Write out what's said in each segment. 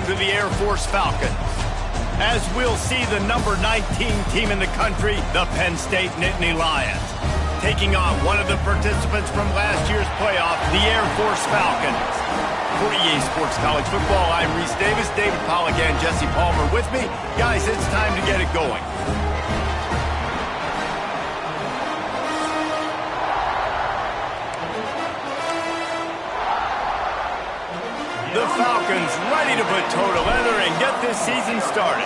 to the Air Force Falcons. As we'll see the number 19 team in the country, the Penn State Nittany Lions, taking on one of the participants from last year's playoff, the Air Force Falcons. For EA Sports College Football, I'm Reese Davis, David Pollack, and Jesse Palmer with me. Guys, it's time to get it going. The Falcons ready to put toe to leather and get this season started.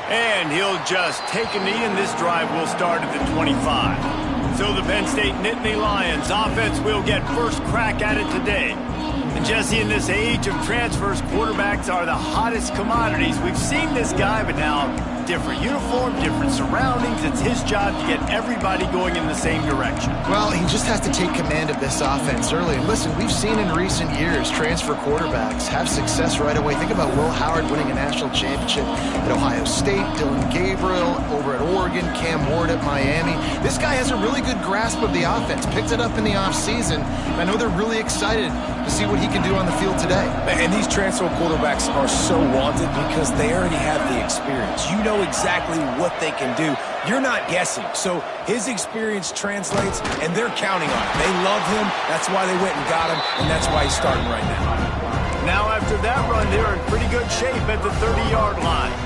And he'll just take a knee, and this drive will start at the 25. So the Penn State Nittany Lions offense will get first crack at it today. And Jesse, in this age of transfers, quarterbacks are the hottest commodities. We've seen this guy, but now different uniform, different surroundings. It's his job to get everybody going in the same direction. Well, he just has to take command of this offense early. And listen, we've seen in recent years transfer quarterbacks have success right away. Think about Will Howard winning a national championship at Ohio State, Dylan Gabriel over at Oregon, Cam Ward at Miami. This guy has a really good grasp of the offense, picked it up in the offseason, and I know they're really excited to see what he can do on the field today. And these transfer quarterbacks are so wanted because they already have the experience. You know exactly what they can do. You're not guessing. So his experience translates, and they're counting on it. They love him. That's why they went and got him, and that's why he's starting right now. Now, after that run, they're in pretty good shape at the 30-yard line.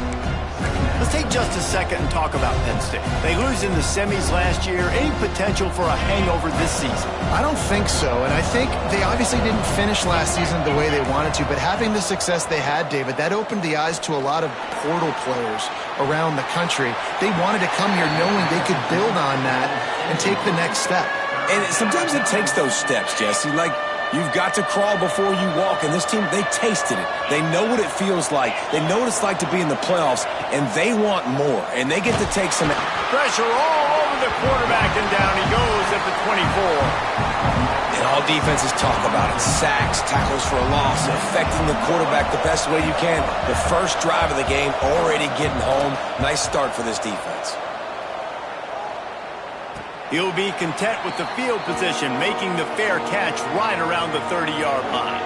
Let's take just a second and talk about Penn State. They lose in the semis last year. Any potential for a hangover this season? I don't think so, and I think they obviously didn't finish last season the way they wanted to, but having the success they had, David, that opened the eyes to a lot of portal players around the country. They wanted to come here knowing they could build on that and take the next step. And sometimes it takes those steps, Jesse. Like, you've got to crawl before you walk, and this team, they tasted it. They know what it feels like. They know what it's like to be in the playoffs, and they want more, and they get to take some pressure all over the quarterback, and down he goes at the 24. And all defenses talk about it. Sacks, tackles for a loss, affecting the quarterback the best way you can. The first drive of the game, already getting home. Nice start for this defense. He'll be content with the field position, making the fair catch right around the 30-yard line.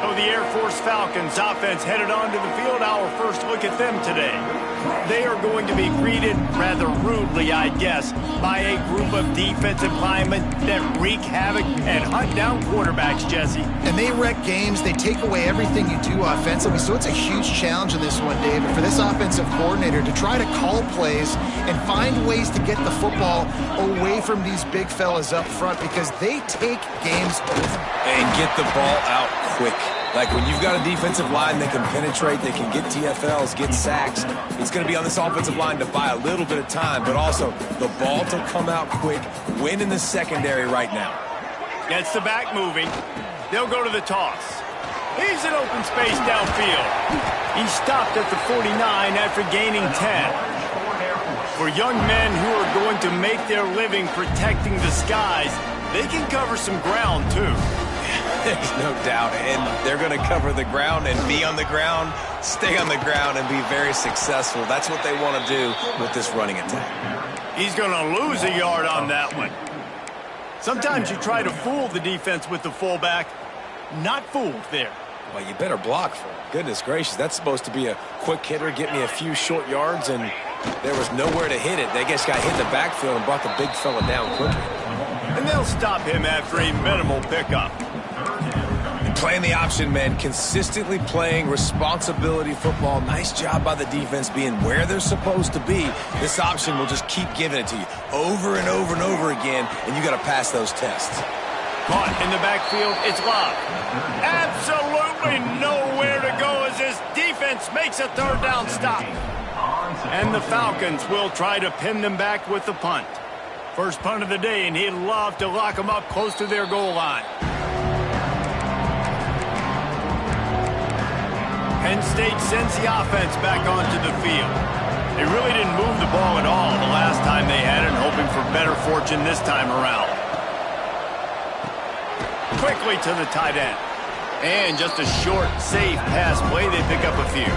So the Air Force Falcons offense headed onto the field. Our first look at them today. They are going to be greeted rather rudely, I guess, by a group of defensive linemen that wreak havoc and hunt down quarterbacks, Jesse. And they wreck games. They take away everything you do offensively. So it's a huge challenge in this one, David, for this offensive coordinator to try to call plays and find ways to get the football away from these big fellas up front because they take games over. And get the ball out quick. Like when you've got a defensive line that can penetrate, they can get TFLs, get sacks, it's going to be on this offensive line to buy a little bit of time, but also the ball to come out quick, win in the secondary right now. Gets the back moving. They'll go to the toss. He's in open space downfield. He stopped at the 49 after gaining 10. For young men who are going to make their living protecting the skies, they can cover some ground too. There's no doubt, and they're going to cover the ground and be on the ground, stay on the ground, and be very successful. That's what they want to do with this running attack. He's going to lose a yard on that one. Sometimes you try to fool the defense with the fullback. Not fooled there. Well, you better block for him. Goodness gracious, that's supposed to be a quick hitter, get me a few short yards, and there was nowhere to hit it. They just got hit in the backfield and brought the big fella down quickly. And they'll stop him after a minimal pickup. Playing the option, man, consistently playing responsibility football. Nice job by the defense being where they're supposed to be. This option will just keep giving it to you over and over and over again, and you got to pass those tests. Caught in the backfield, it's Love. Absolutely nowhere to go as this defense makes a third down stop. And the Falcons will try to pin them back with the punt. First punt of the day, and he'd love to lock them up close to their goal line. Penn State sends the offense back onto the field. They really didn't move the ball at all the last time they had it, hoping for better fortune this time around. Quickly to the tight end. And just a short, safe pass play. They pick up a few.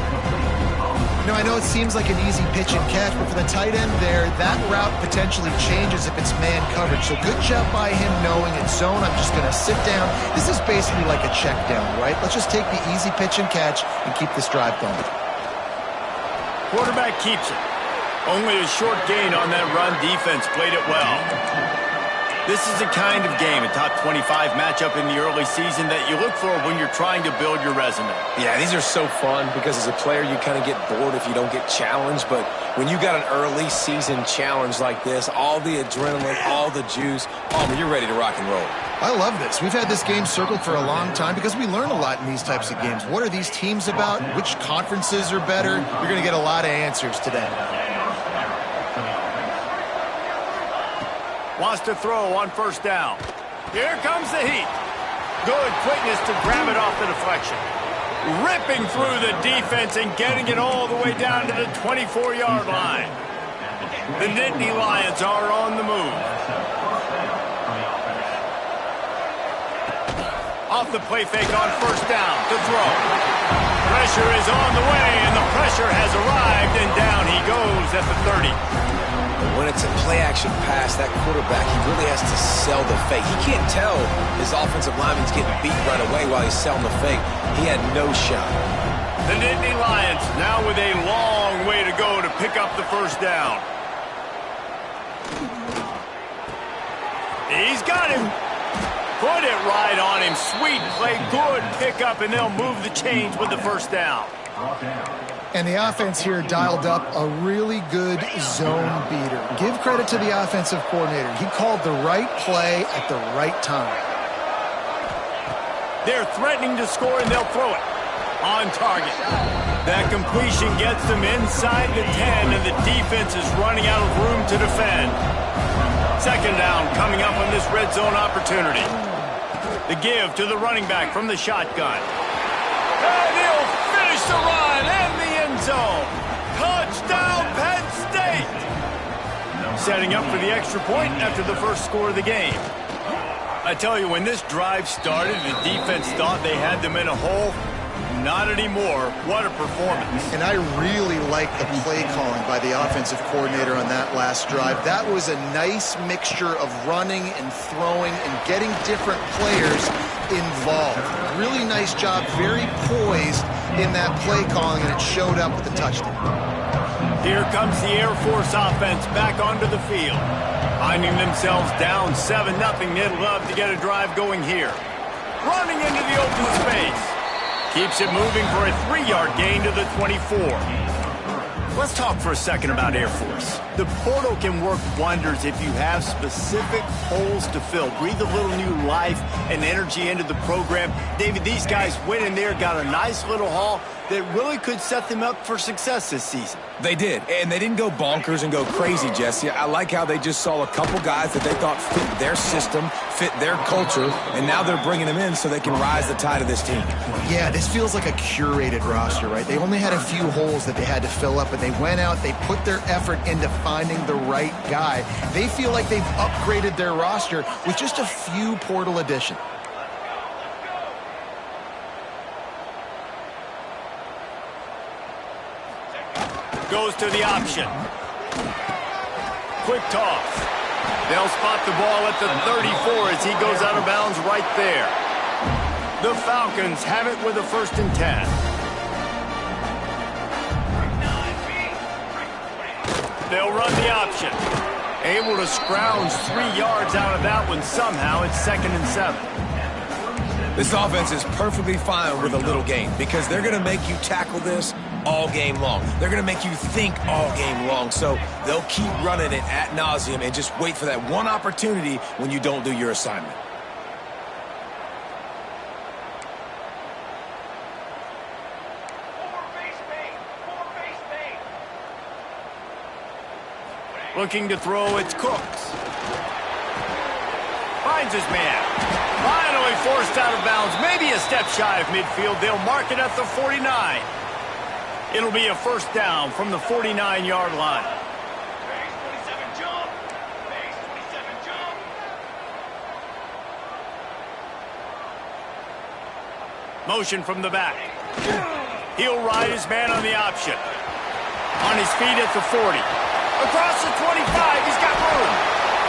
I know it seems like an easy pitch and catch, but for the tight end there, that route potentially changes if it's man coverage. So good job by him knowing it's zone. I'm just going to sit down. This is basically like a check down, right? Let's just take the easy pitch and catch and keep this drive going. Quarterback keeps it. Only a short gain on that run. Defense played it well. This is the kind of game, a top 25 matchup in the early season, that you look for when you're trying to build your resume. Yeah, these are so fun because as a player, you kind of get bored if you don't get challenged. But when you got an early season challenge like this, all the adrenaline, all the juice, you're ready to rock and roll. I love this. We've had this game circled for a long time because we learn a lot in these types of games. What are these teams about? Which conferences are better? You're going to get a lot of answers today. Wants to throw on first down. Here comes the heat. Good quickness to grab it off the deflection. Ripping through the defense and getting it all the way down to the 24-yard line. The Nittany Lions are on the move. Off the play fake on first down to throw. Pressure is on the way, and the pressure has arrived, and down he goes at the 30. When it's a play-action pass, that quarterback, he really has to sell the fake. He can't tell his offensive lineman's getting beat right away while he's selling the fake. He had no shot. The Nittany Lions now with a long way to go to pick up the first down. He's got him. Put it right on him. Sweet play, good pickup, and they'll move the chains with the first down. And the offense here dialed up a really good zone beater. Give credit to the offensive coordinator. He called the right play at the right time. They're threatening to score, and they'll throw it. On target. That completion gets them inside the 10, and the defense is running out of room to defend. Second down coming up on this red zone opportunity. The give to the running back from the shotgun. And he'll finish the run and the end zone. Touchdown, Penn State! Setting up for the extra point after the first score of the game. I tell you, when this drive started, the defense thought they had them in a hole. Not anymore. What a performance. And I really like the play calling by the offensive coordinator on that last drive. That was a nice mixture of running and throwing and getting different players involved. Really nice job, very poised in that play calling, and it showed up with the touchdown. Here comes the Air Force offense back onto the field. Finding themselves down 7-0, they'd love to get a drive going here. Running into the open space. Keeps it moving for a 3-yard gain to the 24. Let's talk for a second about Air Force. The portal can work wonders if you have specific holes to fill. Breathe a little new life and energy into the program. David, these guys went in there, got a nice little haul that really could set them up for success this season. They did, and they didn't go bonkers and go crazy, Jesse. I like how they just saw a couple guys that they thought fit their system, fit their culture, and now they're bringing them in so they can rise the tide of this team. Yeah, this feels like a curated roster, right? They only had a few holes that they had to fill up, and they went out, they put their effort into finding the right guy. They feel like they've upgraded their roster with just a few portal additions. Goes to the option. Quick toss. They'll spot the ball at the 34 as he goes out of bounds right there. The Falcons have it with a 1st and 10. They'll run the option. Able to scrounge 3 yards out of that one somehow. It's 2nd and 7. This offense is perfectly fine with a little game because they're going to make you tackle this all game long. They're going to make you think all game long. So they'll keep running it ad nauseum and just wait for that one opportunity when you don't do your assignment. Looking to throw, it's Cooks. Finds his man. Finally forced out of bounds. Maybe a step shy of midfield. They'll mark it at the 49. It'll be a 1st down from the 49-yard line. Motion from the back. He'll ride his man on the option. On his feet at the 40. Across the 25, he's got room.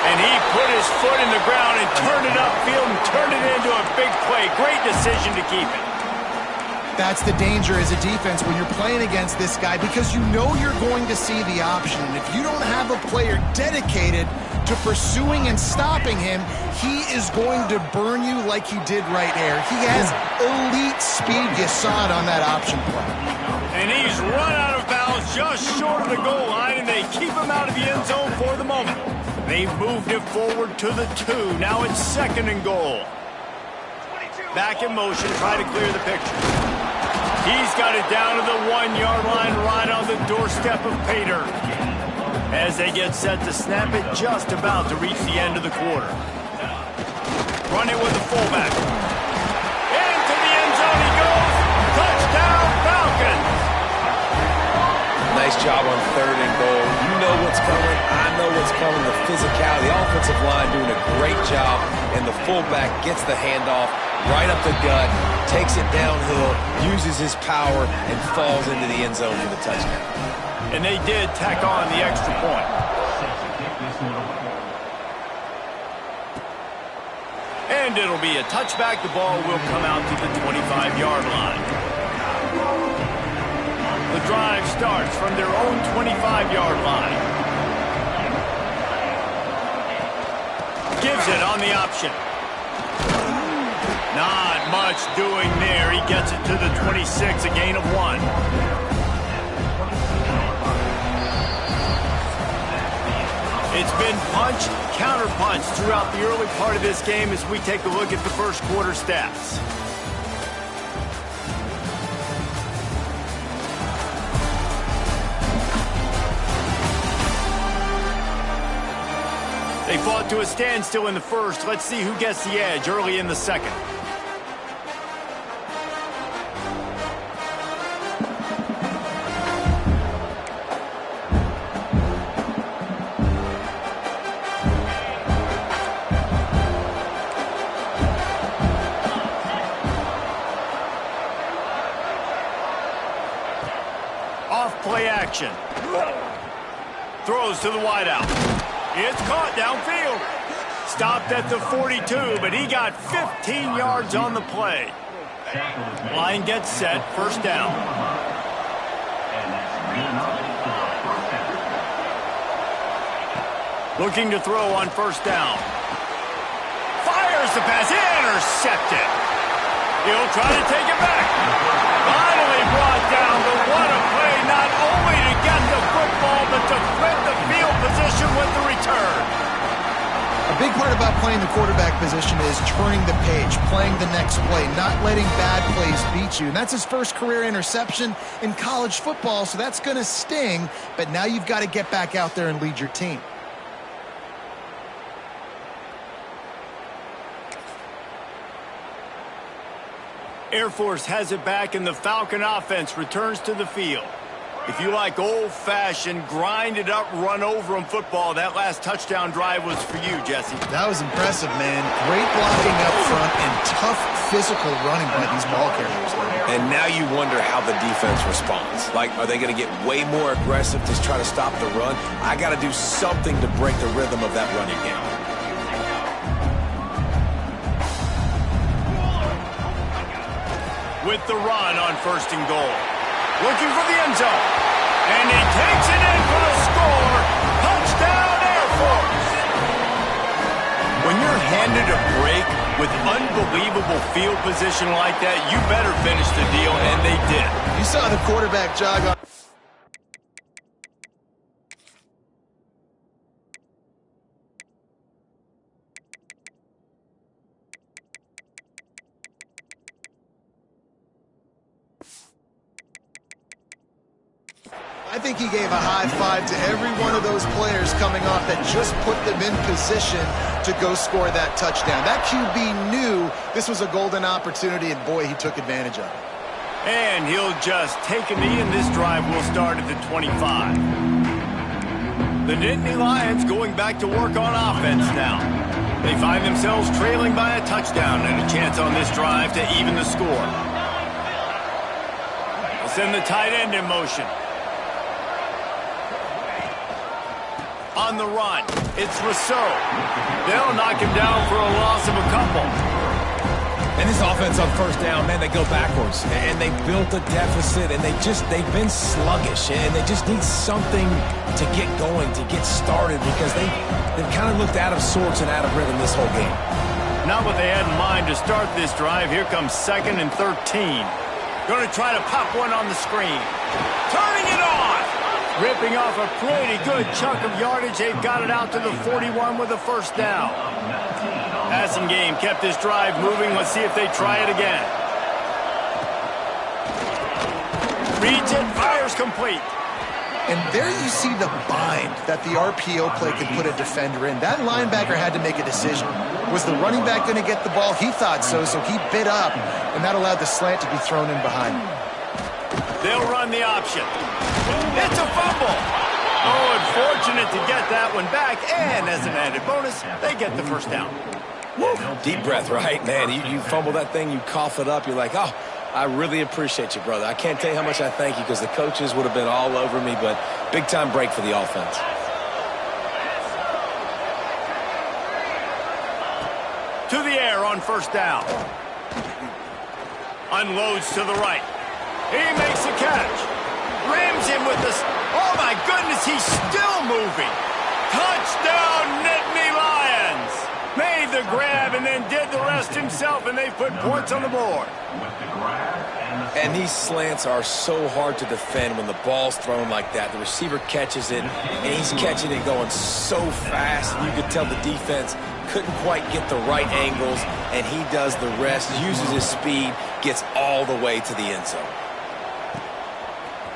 And he put his foot in the ground and turned it upfield and turned it into a big play. Great decision to keep it. That's the danger as a defense when you're playing against this guy, because you know you're going to see the option. And if you don't have a player dedicated to pursuing and stopping him, he is going to burn you like he did right here. He has elite speed. You saw it on that option play. And he's run out of bounds just short of the goal line, and they keep him out of the end zone for the moment. They've moved it forward to the 2. Now it's 2nd and goal. Back in motion, try to clear the picture. He's got it down to the 1-yard line, right on the doorstep of Pater. As they get set to snap it, just about to reach the end of the quarter. Run it with the fullback. Into the end zone he goes. Touchdown, Falcons. Nice job on 3rd and goal. You know what's coming. I know what's coming. The physicality, the offensive line doing a great job, and the fullback gets the handoff right up the gut, takes it downhill, uses his power, and falls into the end zone for the touchdown. And they did tack on the extra point. And it'll be a touchback. The ball will come out to the 25-yard line. The drive starts from their own 25-yard line. Gives it on the option. Not much doing there. He gets it to the 26, a gain of 1. It's been punch, counter-punch throughout the early part of this game as we take a look at the first quarter stats. They fought to a standstill in the first. Let's see who gets the edge early in the second. Off-play action. Throws to the wideout. It's caught downfield. Stopped at the 42, but he got 15 yards on the play. Line gets set, 1st down. Looking to throw on 1st down. Fires the pass, intercepted. He'll try to take it back. Finally brought down, but what a play, not only to get the football, but to flip the field position with the return. A big part about playing the quarterback position is turning the page, playing the next play, not letting bad plays beat you. And that's his first career interception in college football, so that's going to sting. But now you've got to get back out there and lead your team. Air Force has it back, and the Falcon offense returns to the field. If you like old-fashioned, grind-it-up, run-over-'em football, that last touchdown drive was for you, Jesse. That was impressive, man. Great blocking up front and tough physical running by these ball carriers. And now you wonder how the defense responds. Like, are they going to get way more aggressive to try to stop the run? I got to do something to break the rhythm of that running game. With the run on 1st and goal. Looking for the end zone. And he takes it in for the score. Touchdown, Air Force. When you're handed a break with unbelievable field position like that, you better finish the deal, and they did. You saw the quarterback jog on. I think he gave a high five to every one of those players coming off that just put them in position to go score that touchdown. That QB knew this was a golden opportunity, and boy, he took advantage of it. And he'll just take a knee, and this drive will start at the 25. The Nittany Lions going back to work on offense now. They find themselves trailing by a touchdown and a chance on this drive to even the score. They'll send the tight end in motion. on the run. It's Rousseau. They'll knock him down for a loss of a couple. And this offense on first down, man, they go backwards. And they built a deficit, and they've been sluggish. And they just need something to get going, to get started, because they've kind of looked out of sorts and out of rhythm this whole game. Not what they had in mind to start this drive. Here comes 2nd and 13. Going to try to pop one on the screen. Turning it on! Ripping off a pretty good chunk of yardage. They've got it out to the 41 with a first down. Passing game kept this drive moving. Let's see if they try it again. Reads it, fires complete. And there you see the bind that the RPO play can put a defender in. That linebacker had to make a decision. Was the running back going to get the ball? He thought so he bit up, and that allowed the slant to be thrown in behind him. They'll run the option. It's a fumble. Oh, unfortunate to get that one back, and as an added bonus, they get the first down. Woo. Deep breath, right? Man, you fumble that thing, you cough it up, you're like, oh, I really appreciate you, brother. I can't tell you how much I thank you, because the coaches would have been all over me, but big-time break for the offense. To the air on first down. Unloads to the right. He makes a catch. Rams him with this. Oh, my goodness, he's still moving. Touchdown, Nittany Lions. Made the grab and then did the rest himself, and they put points on the board. And these slants are so hard to defend when the ball's thrown like that. The receiver catches it, and he's catching it going so fast. You could tell the defense couldn't quite get the right angles, and he does the rest, uses his speed, gets all the way to the end zone.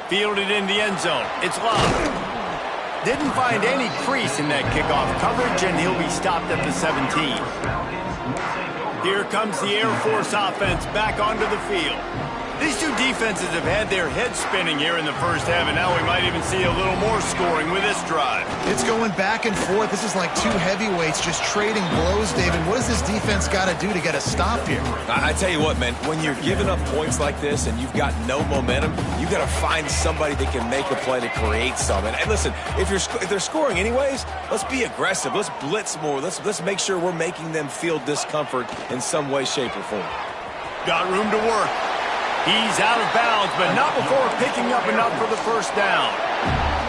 Fielded in the end zone. It's Love. Didn't find any crease in that kickoff coverage, and he'll be stopped at the 17. Here comes the Air Force offense back onto the field. These two defenses have had their heads spinning here in the first half, and now we might even see a little more scoring with this drive. It's going back and forth. This is like two heavyweights just trading blows, David. What does this defense got to do to get a stop here? I tell you what, man, when you're giving up points like this and you've got no momentum, you've got to find somebody that can make a play to create something. And listen, if they're scoring anyways, let's be aggressive. Let's blitz more. Let's make sure we're making them feel discomfort in some way, shape, or form. Got room to work. He's out of bounds, but not before picking up enough for the first down.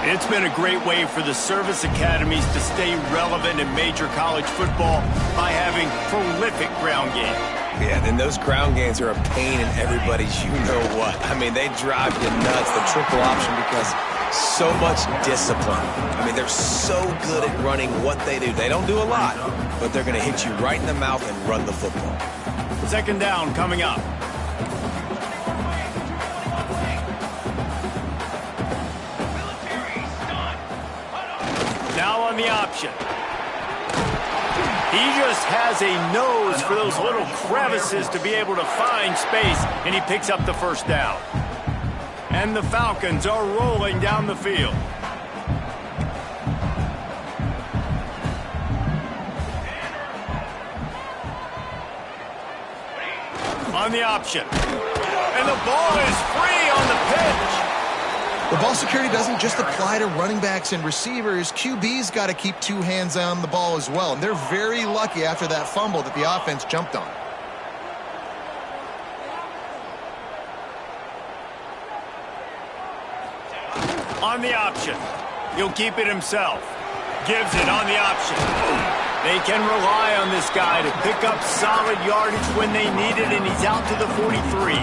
It's been a great way for the service academies to stay relevant in major college football by having prolific ground game. Yeah, and those ground games are a pain in everybody's you-know-what. I mean, they drive you nuts, the triple option, because so much discipline. I mean, they're so good at running what they do. They don't do a lot, but they're going to hit you right in the mouth and run the football. Second down coming up. Now on the option. He just has a nose for those little crevices to be able to find space, and he picks up the first down. And the Falcons are rolling down the field. On the option. And the ball is free on the pitch. The ball security doesn't just apply to running backs and receivers. QB's got to keep two hands on the ball as well. And they're very lucky after that fumble that the offense jumped on. On the option. He'll keep it himself. Gives it on the option. They can rely on this guy to pick up solid yardage when they need it, and he's out to the 43.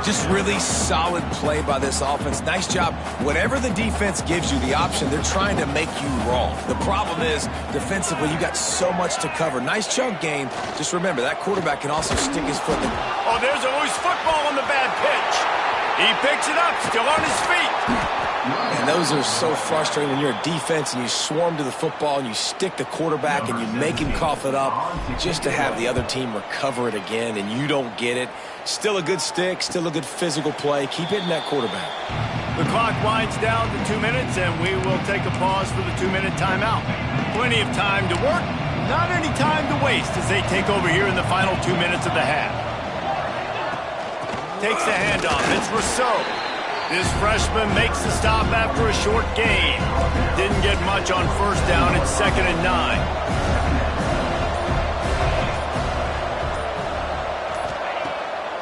Just really solid play by this offense. Nice job. Whatever the defense gives you, the option, they're trying to make you wrong. The problem is, defensively, you got so much to cover. Nice chunk game. Just remember, that quarterback can also stick his foot in. Oh, there's a loose football on the bad pitch. He picks it up, still on his feet. And those are so frustrating when you're a defense and you swarm to the football and you stick the quarterback and you make him cough it up just to have the other team recover it again and you don't get it. Still a good stick, still a good physical play. Keep hitting that quarterback. The clock winds down to 2 minutes, and we will take a pause for the 2-minute timeout. Plenty of time to work, not any time to waste as they take over here in the final 2 minutes of the half. Takes the handoff. It's Rousseau. This freshman makes the stop after a short gain. Didn't get much on first down. It's 2nd and 9.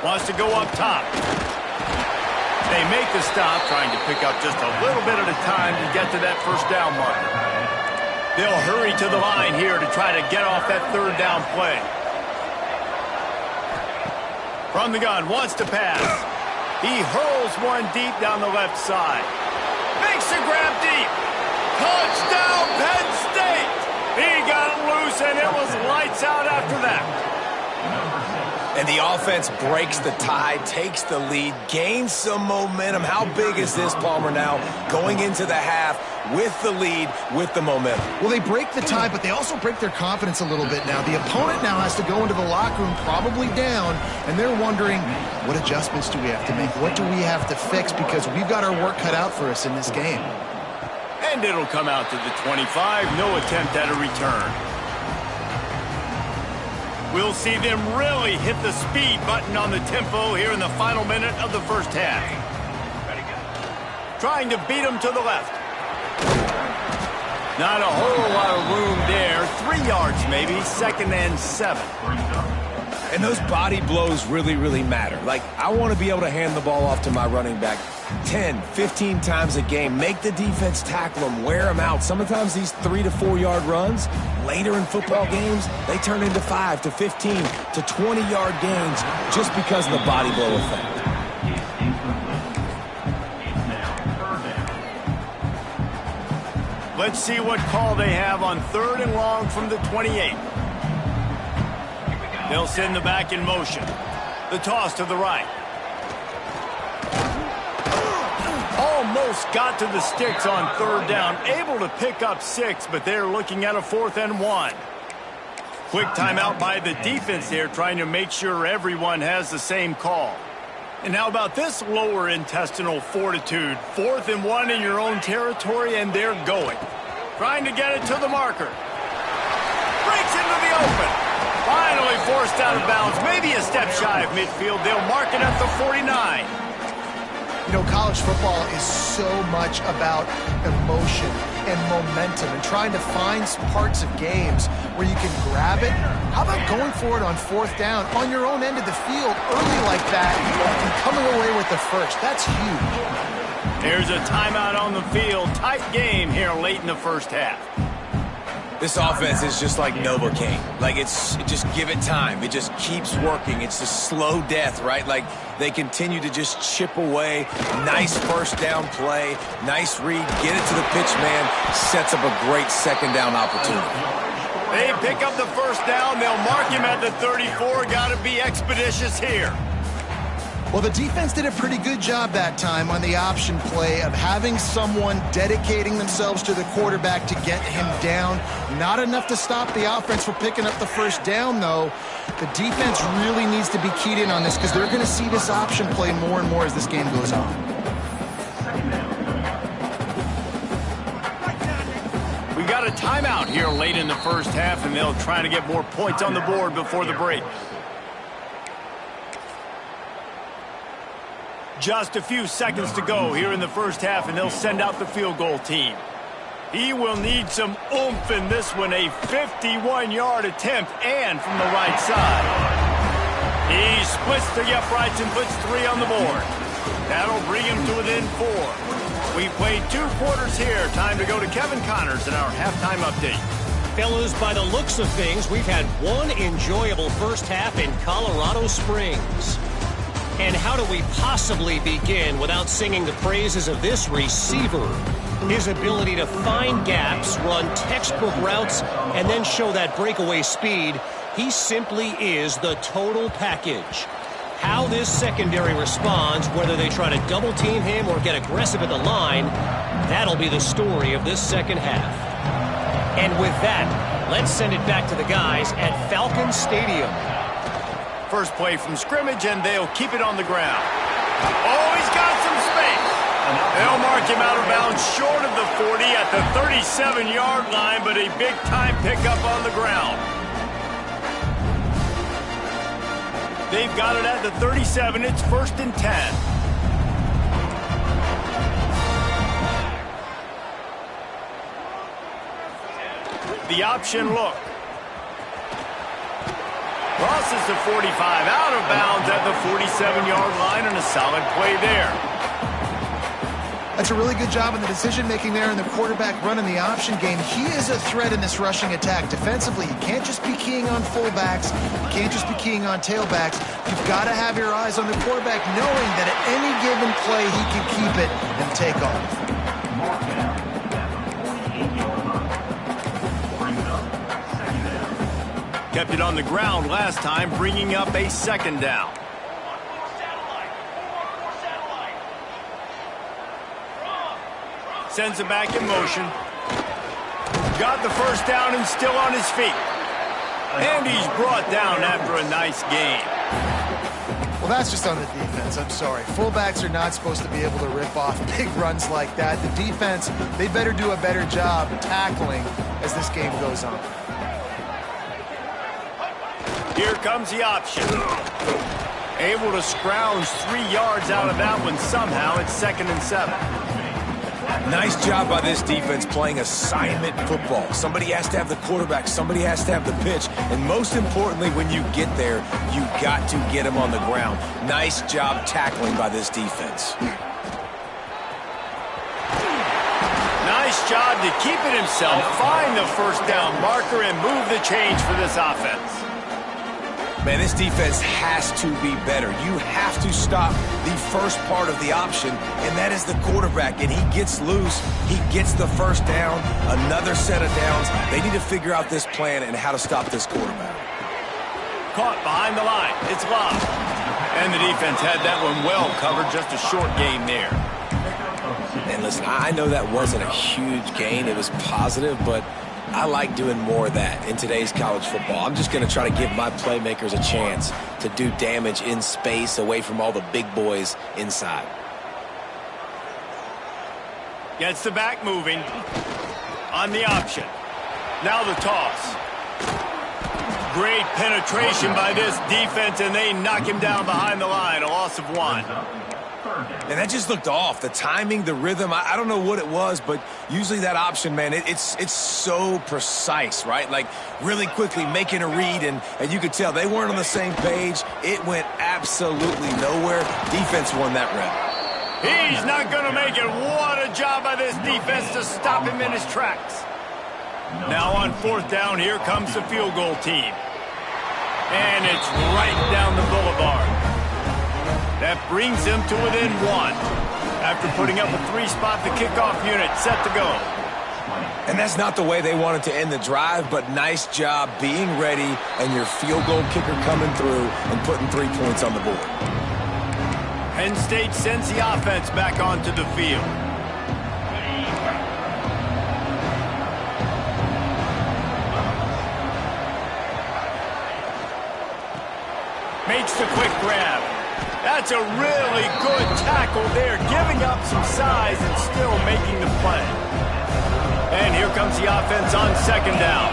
Wants to go up top. They make the stop, trying to pick up just a little bit at a time to get to that first down marker. They'll hurry to the line here to try to get off that 3rd down play. From the gun, wants to pass. He hurls one deep down the left side. Makes a grab deep. Touchdown, Penn State! He got loose, and it was lights out after that. And the offense breaks the tie, takes the lead, gains some momentum. How big is this, Palmer, now going into the half with the lead, with the momentum? Well, they break the tie, but they also break their confidence a little bit now. The opponent now has to go into the locker room probably down, and they're wondering, what adjustments do we have to make? What do we have to fix? Because we've got our work cut out for us in this game. And it'll come out to the 25. No attempt at a return. We'll see them really hit the speed button on the tempo here in the final minute of the first half. Trying to beat them to the left. Not a whole lot of room there. 3 yards maybe, 2nd and 7. And those body blows really, really matter. Like, I want to be able to hand the ball off to my running back 10, 15 times a game. Make the defense tackle them, wear them out. Sometimes these 3 to 4 yard runs, later in football games, they turn into 5 to 15 to 20 yard gains just because of the body blow effect. Let's see what call they have on 3rd and long from the 28. They'll send the back in motion. The toss to the right. Almost got to the sticks on 3rd down. Able to pick up 6, but they're looking at a 4th and 1. Quick timeout by the defense there, trying to make sure everyone has the same call. And how about this lower intestinal fortitude? 4th and 1 in your own territory, and they're going. Trying to get it to the marker. Breaks into the open. Finally forced out of bounds. Maybe a step shy of midfield. They'll mark it at the 49. You know, college football is so much about emotion and momentum and trying to find parts of games where you can grab it. How about going for it on 4th down on your own end of the field early like that and coming away with the first? That's huge. There's a timeout on the field. Tight game here late in the first half. This offense is just like Novocaine. Like, just give it time. It just keeps working. It's a slow death, right? Like, they continue to just chip away. Nice first down play. Nice read. Get it to the pitch man. Sets up a great 2nd down opportunity. They pick up the first down. They'll mark him at the 34. Got to be expeditious here. Well, the defense did a pretty good job that time on the option play of having someone dedicating themselves to the quarterback to get him down. Not enough to stop the offense from picking up the first down, though. The defense really needs to be keyed in on this because they're going to see this option play more and more as this game goes on. We got a timeout here late in the first half, and they'll try to get more points on the board before the break. Just a few seconds to go here in the first half, and they'll send out the field goal team. He will need some oomph in this one, a 51-yard attempt, and from the right side. He splits the uprights and puts 3 on the board. That'll bring him to within 4. We played 2 quarters here. Time to go to Kevin Connors in our halftime update. Fellas, by the looks of things, we've had one enjoyable first half in Colorado Springs. And how do we possibly begin without singing the praises of this receiver? His ability to find gaps, run textbook routes, and then show that breakaway speed. He simply is the total package. How this secondary responds, whether they try to double team him or get aggressive at the line, that'll be the story of this second half. And with that, let's send it back to the guys at Falcon Stadium. First play from scrimmage, and they'll keep it on the ground. Oh, he's got some space. They'll mark him out of bounds short of the 40 at the 37-yard line, but a big-time pickup on the ground. They've got it at the 37. It's 1st and 10. The option look. Crosses the 45, out of bounds at the 47-yard line, and a solid play there. That's a really good job in the decision-making there, and the quarterback running the option game. He is a threat in this rushing attack. Defensively, you can't just be keying on fullbacks. You can't just be keying on tailbacks. You've got to have your eyes on the quarterback, knowing that at any given play, he can keep it and take off. Kept it on the ground last time, bringing up a second down. Sends it back in motion. Got the first down and still on his feet. And he's brought down after a nice gain. Well, that's just on the defense. I'm sorry. Fullbacks are not supposed to be able to rip off big runs like that. The defense, they better do a better job tackling as this game goes on. Here comes the option. Able to scrounge 3 yards out of that one somehow. It's 2nd and 7. Nice job by this defense playing assignment football. Somebody has to have the quarterback. Somebody has to have the pitch. And most importantly, when you get there, you got to get him on the ground. Nice job tackling by this defense. Nice job to keep it himself, find the first down marker, and move the chains for this offense. Man, this defense has to be better. You have to stop the first part of the option, and that is the quarterback. And he gets loose. He gets the first down, another set of downs. They need to figure out this plan and how to stop this quarterback. Caught behind the line. It's locked. And the defense had that one well covered. Just a short gain there. And listen, I know that wasn't a huge gain. It was positive, but I like doing more of that in today's college football. I'm just going to try to give my playmakers a chance to do damage in space away from all the big boys inside. Gets the back moving on the option. Now the toss. Great penetration by this defense, and they knock him down behind the line. A loss of 1. And that just looked off. The timing, the rhythm, I don't know what it was, but usually that option, man, it's so precise, right? Like really quickly making a read, and you could tell they weren't on the same page. It went absolutely nowhere. Defense won that rep. He's not going to make it. What a job by this defense to stop him in his tracks. Now on 4th down, here comes the field goal team. And it's right down the boulevard. That brings them to within 1. After putting up a 3-spot, the kickoff unit set to go. And that's not the way they wanted to end the drive, but nice job being ready and your field goal kicker coming through and putting 3 points on the board. Penn State sends the offense back onto the field. Makes the quick grab. That's a really good tackle there, giving up some size and still making the play. And here comes the offense on 2nd down.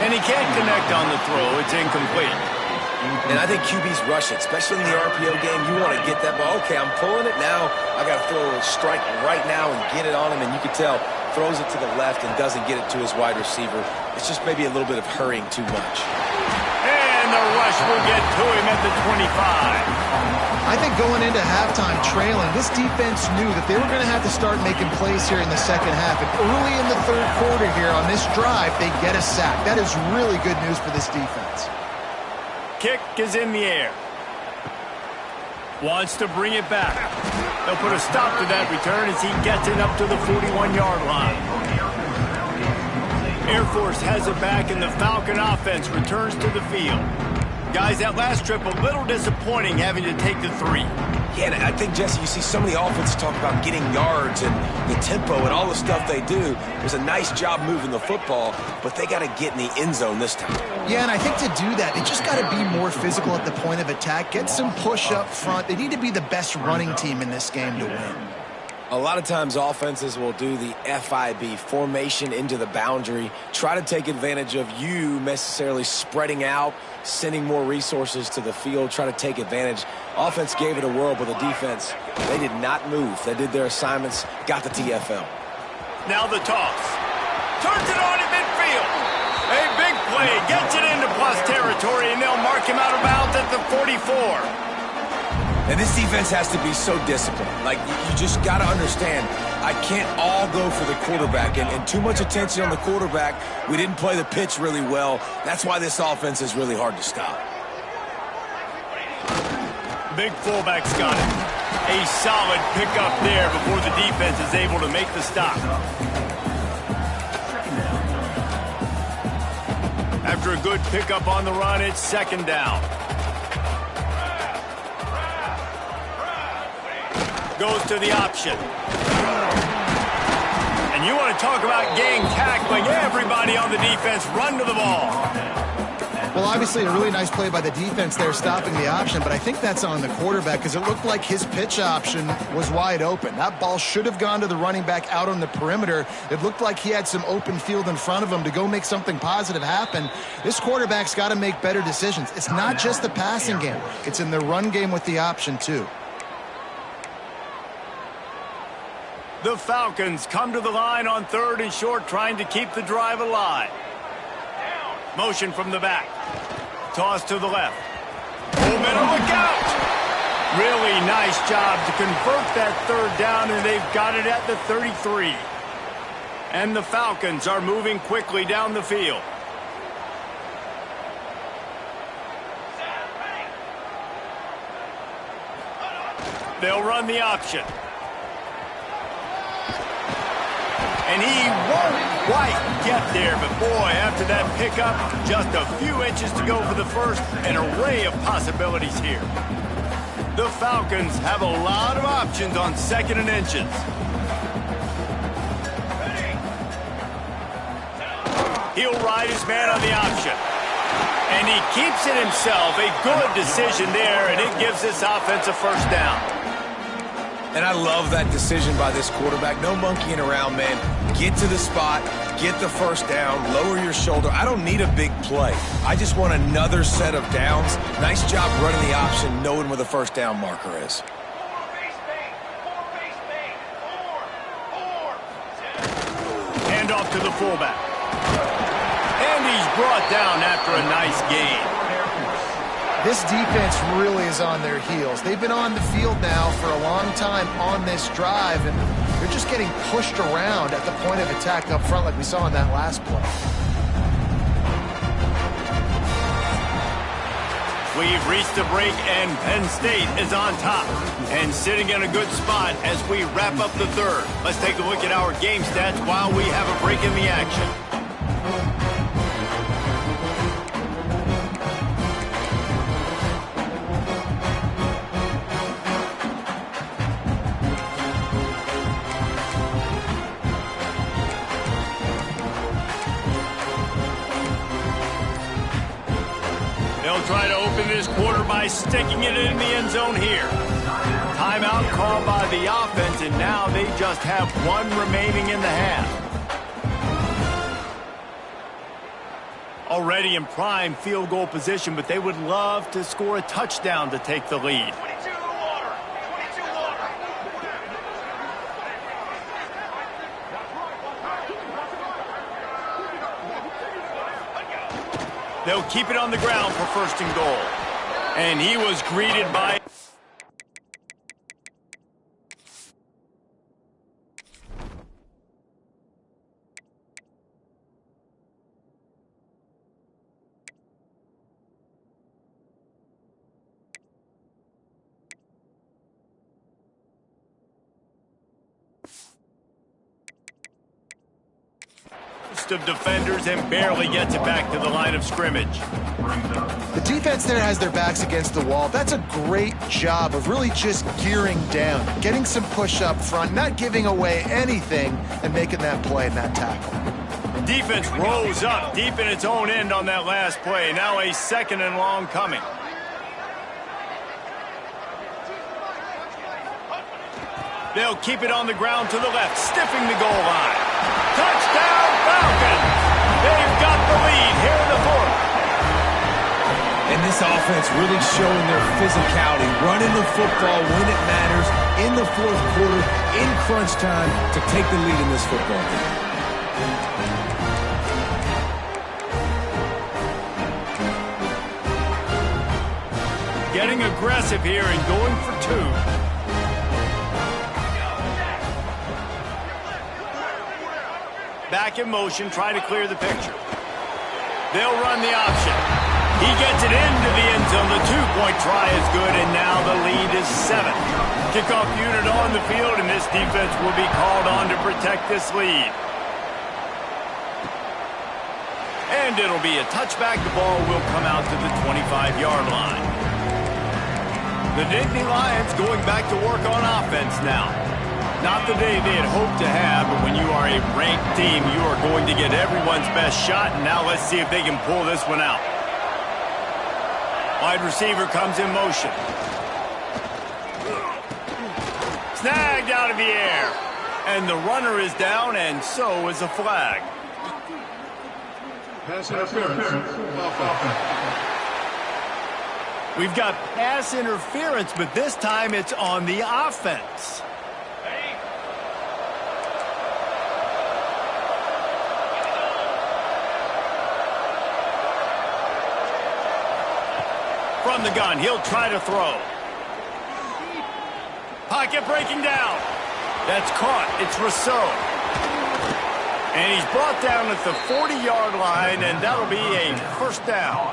And he can't connect on the throw. It's incomplete. And I think QB's rush it, especially in the RPO game. You want to get that ball. Okay, I'm pulling it now. I got to throw a strike right now and get it on him. And you can tell, throws it to the left and doesn't get it to his wide receiver. It's just maybe a little bit of hurrying too much. And the rush will get to him at the 25. I think going into halftime trailing, this defense knew that they were going to have to start making plays here in the second half. And early in the 3rd quarter here on this drive, they get a sack. That is really good news for this defense. Kick is in the air. Wants to bring it back. They'll put a stop to that return as he gets it up to the 41-yard line. Air Force has it back, and the Falcon offense returns to the field. Guys, that last trip, a little disappointing having to take the 3. Yeah, and I think, Jesse, you see so many offenses talk about getting yards and the tempo and all the stuff they do. It was a nice job moving the football, but they got to get in the end zone this time. Yeah, and I think to do that, they just got to be more physical at the point of attack, get some push up front. They need to be the best running team in this game to win. A lot of times offenses will do the FIB, formation into the boundary, try to take advantage of you necessarily spreading out, sending more resources to the field, try to take advantage. Offense gave it a whirl, but the defense, they did not move. They did their assignments, got the TFL. Now the toss. Turns it on in midfield. A big play, gets it into plus territory, and they'll mark him out of bounds at the 44. And this defense has to be so disciplined. Like, you just got to understand, I can't all go for the quarterback. And too much attention on the quarterback. We didn't play the pitch really well. That's why this offense is really hard to stop. Big fullback's got it. A solid pickup there before the defense is able to make the stop. After a good pickup on the run, it's second down. Goes to the option. And you want to talk about gang tackling. Everybody on the defense run to the ball. Well, obviously a really nice play by the defense there stopping the option, but I think that's on the quarterback because it looked like his pitch option was wide open. That ball should have gone to the running back out on the perimeter. It looked like he had some open field in front of him to go make something positive happen. This quarterback's got to make better decisions. It's not just the passing game. It's in the run game with the option too. The Falcons come to the line on 3rd and short, trying to keep the drive alive. Motion from the back. Toss to the left. Coleman, look out! Really nice job to convert that 3rd down, and they've got it at the 33. And the Falcons are moving quickly down the field. They'll run the option. And he won't quite get there, but boy, after that pickup, just a few inches to go for the first. An array of possibilities here. The Falcons have a lot of options on 2nd and inches. He'll ride his man on the option. And he keeps it himself. A good decision there, and it gives this offense a first down. And I love that decision by this quarterback. No monkeying around, man. Get to the spot, get the first down, lower your shoulder. I don't need a big play. I just want another set of downs. Nice job running the option, knowing where the first down marker is. Hand off to the fullback. And he's brought down after a nice gain. This defense really is on their heels. They've been on the field now for a long time on this drive, and they're just getting pushed around at the point of attack up front like we saw in that last play. We've reached a break, and Penn State is on top and sitting in a good spot as we wrap up the 3rd. Let's take a look at our game stats while we have a break in the action. They'll try to open this quarter by sticking it in the end zone here. Timeout called by the offense, and now they just have one remaining in the half. Already in prime field goal position, but they would love to score a touchdown to take the lead. They'll keep it on the ground for 1st and goal. And he was greeted by... of defenders and barely gets it back to the line of scrimmage. The defense there has their backs against the wall. That's a great job of really just gearing down, getting some push up front, not giving away anything, and making that play and that tackle. Defense rose up deep in its own end on that last play. Now a 2nd and long coming. They'll keep it on the ground to the left, stiffing the goal line. Touchdown, Falcons! They've got the lead here in the fourth. And this offense really showing their physicality, running the football when it matters, in the fourth quarter, in crunch time, to take the lead in this football game. Getting aggressive here and going for two. Back in motion, trying to clear the picture. They'll run the option. He gets it into the end zone. The two-point try is good, and now the lead is 7. Kickoff unit on the field, and this defense will be called on to protect this lead. And it'll be a touchback. The ball will come out to the 25-yard line. The Nittany Lions going back to work on offense now. Not the day they had hoped to have, but when you are a ranked team, you are going to get everyone's best shot, and now let's see if they can pull this one out. Wide receiver comes in motion. Snagged out of the air. And the runner is down, and so is a flag. Pass interference. We've got pass interference, but this time it's on the offense. From the gun, he'll try to throw. Pocket breaking down. That's caught. It's Rousseau. And he's brought down at the 40-yard line, and that'll be a first down.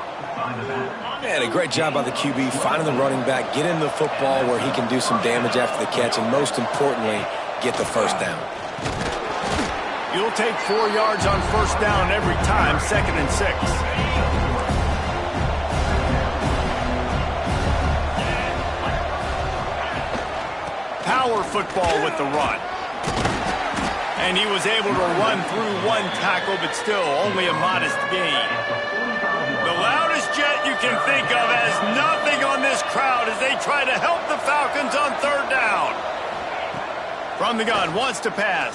Man, a great job by the QB finding the running back, getting the football where he can do some damage after the catch, and most importantly, get the first down. You'll take 4 yards on first down every time, 2nd and 6. Power football with the run. And he was able to run through one tackle, but still only a modest gain. The loudest jet you can think of has nothing on this crowd as they try to help the Falcons on third down. From the gun, wants to pass.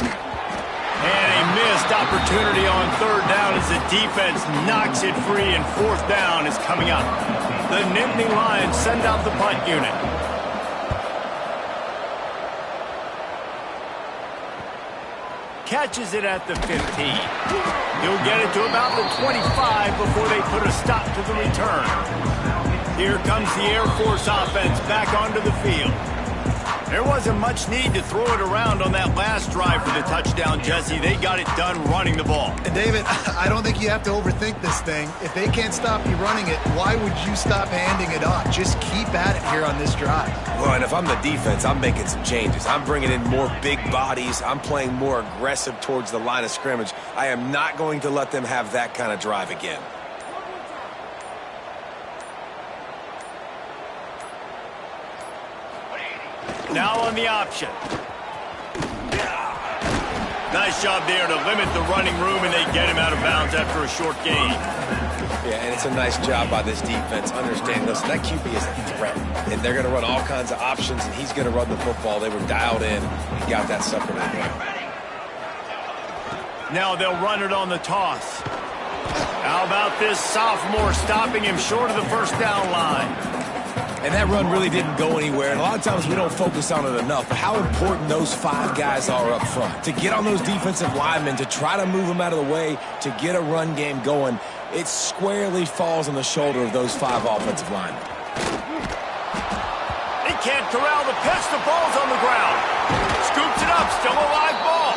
And a missed opportunity on third down as the defense knocks it free, and fourth down is coming up. The Nittany Lions send out the punt unit. Catches it at the 15. He'll get it to about the 25 before they put a stop to the return. Here comes the Air Force offense back onto the field. There wasn't much need to throw it around on that last drive for the touchdown, Jesse. They got it done running the ball. And David, I don't think you have to overthink this thing. If they can't stop you running it, why would you stop handing it off? Just keep at it here on this drive. Well, and if I'm the defense, I'm making some changes. I'm bringing in more big bodies. I'm playing more aggressive towards the line of scrimmage. I am not going to let them have that kind of drive again. Now on the option. Nice job there to limit the running room, and they get him out of bounds after a short gain. Yeah, and it's a nice job by this defense. Understand, listen, that QB is a threat, and they're going to run all kinds of options, and he's going to run the football. They were dialed in and got that sucker to the ground. Now they'll run it on the toss. How about this sophomore stopping him short of the first down line? And that run really didn't go anywhere. And a lot of times we don't focus on it enough. But how important those 5 guys are up front. To get on those defensive linemen, to try to move them out of the way, to get a run game going, it squarely falls on the shoulder of those 5 offensive linemen. They can't corral the pitch. The ball's on the ground. Scoops it up. Still a live ball.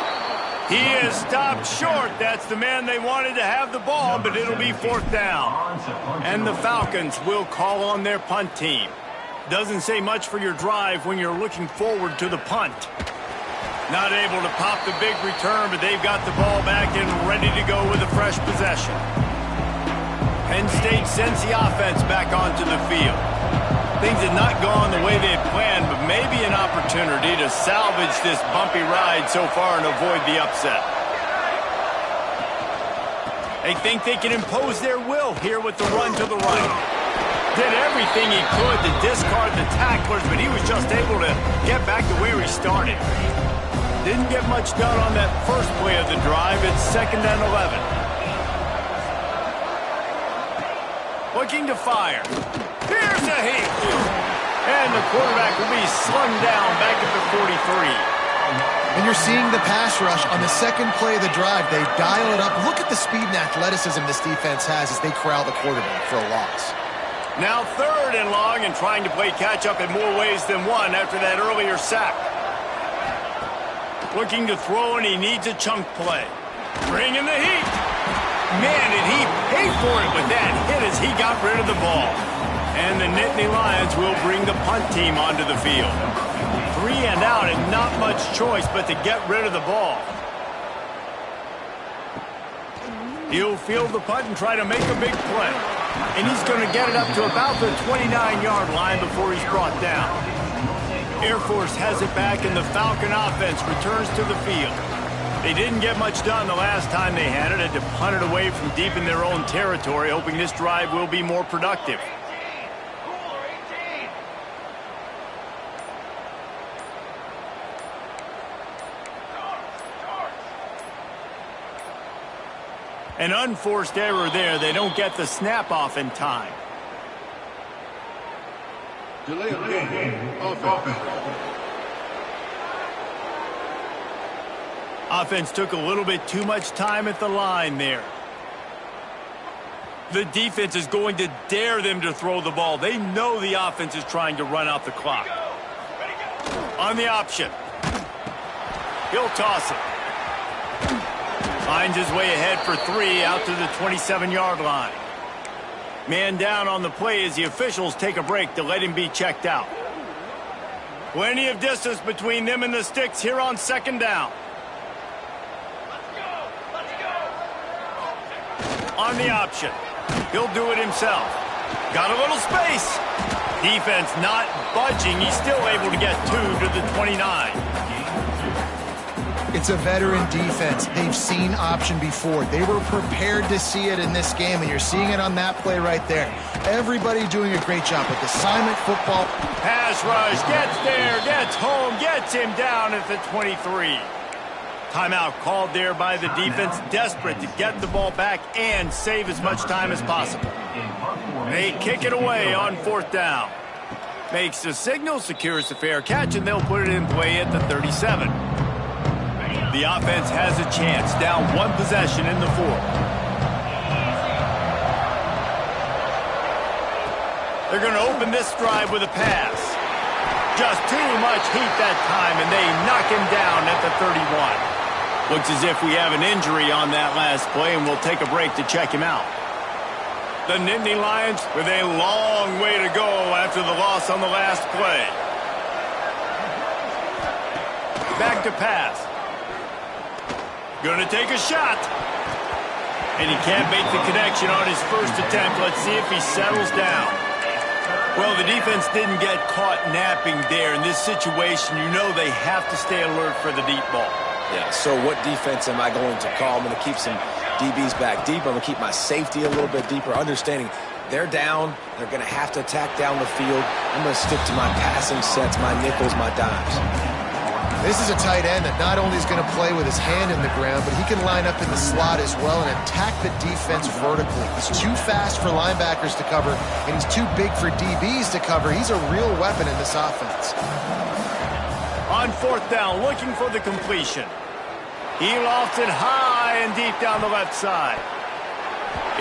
He is stopped short. That's the man they wanted to have the ball, but it'll be fourth down. And the Falcons will call on their punt team. Doesn't say much for your drive when you're looking forward to the punt. Not able to pop the big return, but they've got the ball back and ready to go with a fresh possession. Penn State sends the offense back onto the field. Things had not gone the way they had planned, but maybe an opportunity to salvage this bumpy ride so far and avoid the upset. They think they can impose their will here with the run to the right. Did everything he could to discard the tacklers, but he was just able to get back to where he started. Didn't get much done on that first play of the drive. It's 2nd and 11. Looking to fire. Here's a heat. And the quarterback will be slung down back at the 43. And you're seeing the pass rush on the second play of the drive. They dial it up. Look at the speed and athleticism this defense has as they corral the quarterback for a loss. Now 3rd and long and trying to play catch-up in more ways than one after that earlier sack. Looking to throw, and he needs a chunk play. Bringing the heat. Man, did he pay for it with that hit as he got rid of the ball. And the Nittany Lions will bring the punt team onto the field. 3 and out and not much choice but to get rid of the ball. He'll field the punt and try to make a big play. And he's going to get it up to about the 29-yard line before he's brought down. Air Force has it back, and the Falcon offense returns to the field. They didn't get much done the last time they had it. Had to punt it away from deep in their own territory, hoping this drive will be more productive. An unforced error there. They don't get the snap off in time. Delay of game. Offense. Offense took a little bit too much time at the line there. The defense is going to dare them to throw the ball. They know the offense is trying to run out the clock. On the option. He'll toss it. Finds his way ahead for 3 out to the 27-yard line. Man down on the play as the officials take a break to let him be checked out. Plenty of distance between them and the sticks here on 2nd down. On the option. He'll do it himself. Got a little space. Defense not budging. He's still able to get 2 to the 29. It's a veteran defense. They've seen option before. They were prepared to see it in this game, and you're seeing it on that play right there. Everybody doing a great job with assignment football. Pass rush, gets there, gets home, gets him down at the 23. Timeout called there by the defense, desperate to get the ball back and save as much time as possible. They kick it away on 4th down. Makes the signal, secures the fair catch, and they'll put it in play at the 37. The offense has a chance, down 1 possession in the 4th. They're going to open this drive with a pass. Just too much heat that time, and they knock him down at the 31. Looks as if we have an injury on that last play, and we'll take a break to check him out. The Nittany Lions with a long way to go after the loss on the last play. Back to pass. Going to take a shot. And he can't make the connection on his first attempt. Let's see if he settles down. Well, the defense didn't get caught napping there. In this situation, you know they have to stay alert for the deep ball. Yeah, so what defense am I going to call? I'm going to keep some DBs back deep. I'm going to keep my safety a little bit deeper, understanding they're down. They're going to have to attack down the field. I'm going to stick to my passing sets, my nickels, my dimes. This is a tight end that not only is going to play with his hand in the ground, but he can line up in the slot as well and attack the defense vertically. He's too fast for linebackers to cover, and he's too big for DBs to cover. He's a real weapon in this offense. On 4th down, looking for the completion. He lofts it high and deep down the left side.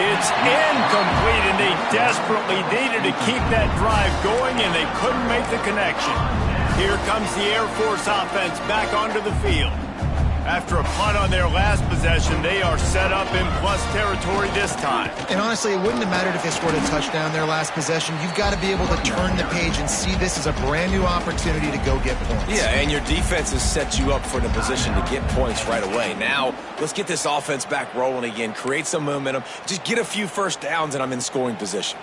It's incomplete, and they desperately needed to keep that drive going, and they couldn't make the connection. Here comes the Air Force offense back onto the field. After a punt on their last possession, they are set up in plus territory this time. And honestly, it wouldn't have mattered if they scored a touchdown their last possession. You've got to be able to turn the page and see this as a brand new opportunity to go get points. Yeah, and your defense has set you up for the position to get points right away. Now, let's get this offense back rolling again, create some momentum, just get a few first downs, and I'm in scoring position.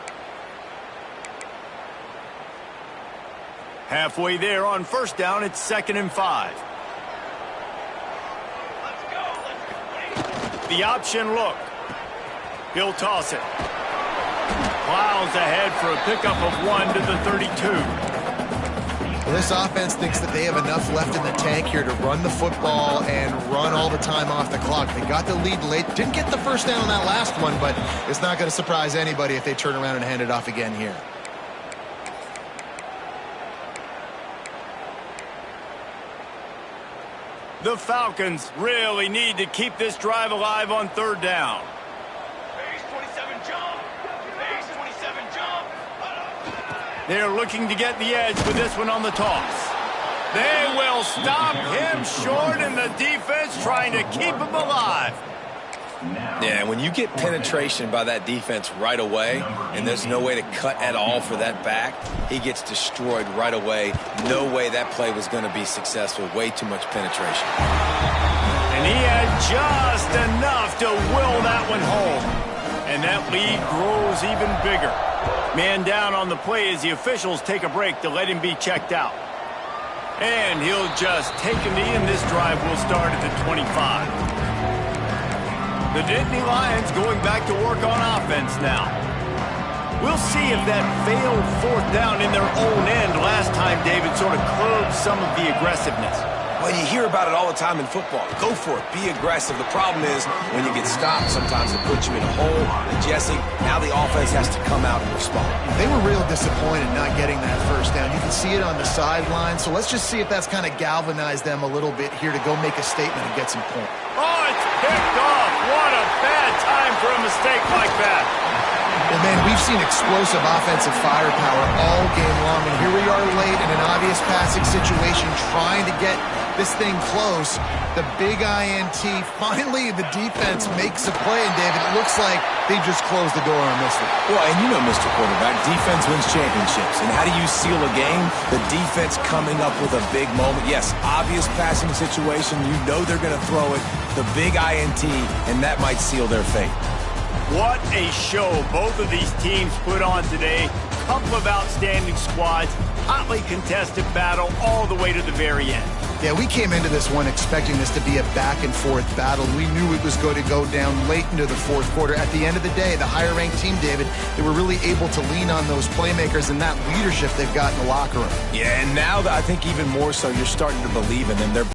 Halfway there on 1st down, it's 2nd and 5. The option look. He'll toss it. plows ahead for a pickup of 1 to the 32. Well, this offense thinks that they have enough left in the tank here to run the football and run all the time off the clock. They got the lead late. Didn't get the first down on that last one, but it's not going to surprise anybody if they turn around and hand it off again here. The Falcons really need to keep this drive alive on third down. Base 27 jump. Base 27 jump. They're looking to get the edge with this one on the toss. They will stop him short, and the defense trying to keep him alive. Yeah, and when you get penetration by that defense right away, and there's no way to cut at all for that back, he gets destroyed right away. No way that play was going to be successful. Way too much penetration. And he had just enough to will that one home. And that lead grows even bigger. Man down on the play as the officials take a break to let him be checked out. And he'll just take a knee, and this drive will start at the 25. The Nittany Lions going back to work on offense now. We'll see if that failed fourth down in their own end last time, David, sort of curbed some of the aggressiveness. Well, you hear about it all the time in football. Go for it. Be aggressive. The problem is when you get stopped, sometimes it puts you in a hole. And Jesse, now the offense has to come out and respond. They were real disappointed not getting that first down. You can see it on the sideline. So let's just see if that's kind of galvanized them a little bit here to go make a statement and get some points. Oh, it's picked off. What a bad time for a mistake like that. Well, man, we've seen explosive offensive firepower all game long, and here we are late in an obvious passing situation trying to get this thing close. The big INT. Finally, the defense makes a play, and David, it looks like they just closed the door on this one. Well, and you know, Mr. Quarterback, defense wins championships. And how do you seal a game? The defense coming up with a big moment. Yes, obvious passing situation. You know they're going to throw it. The big INT, and that might seal their fate. What a show both of these teams put on today. Couple of outstanding squads, hotly contested battle all the way to the very end. Yeah, we came into this one expecting this to be a back-and-forth battle. We knew it was going to go down late into the fourth quarter. At the end of the day, the higher-ranked team, David, they were really able to lean on those playmakers and that leadership they've got in the locker room. Yeah, and now I think even more so, you're starting to believe in them. They're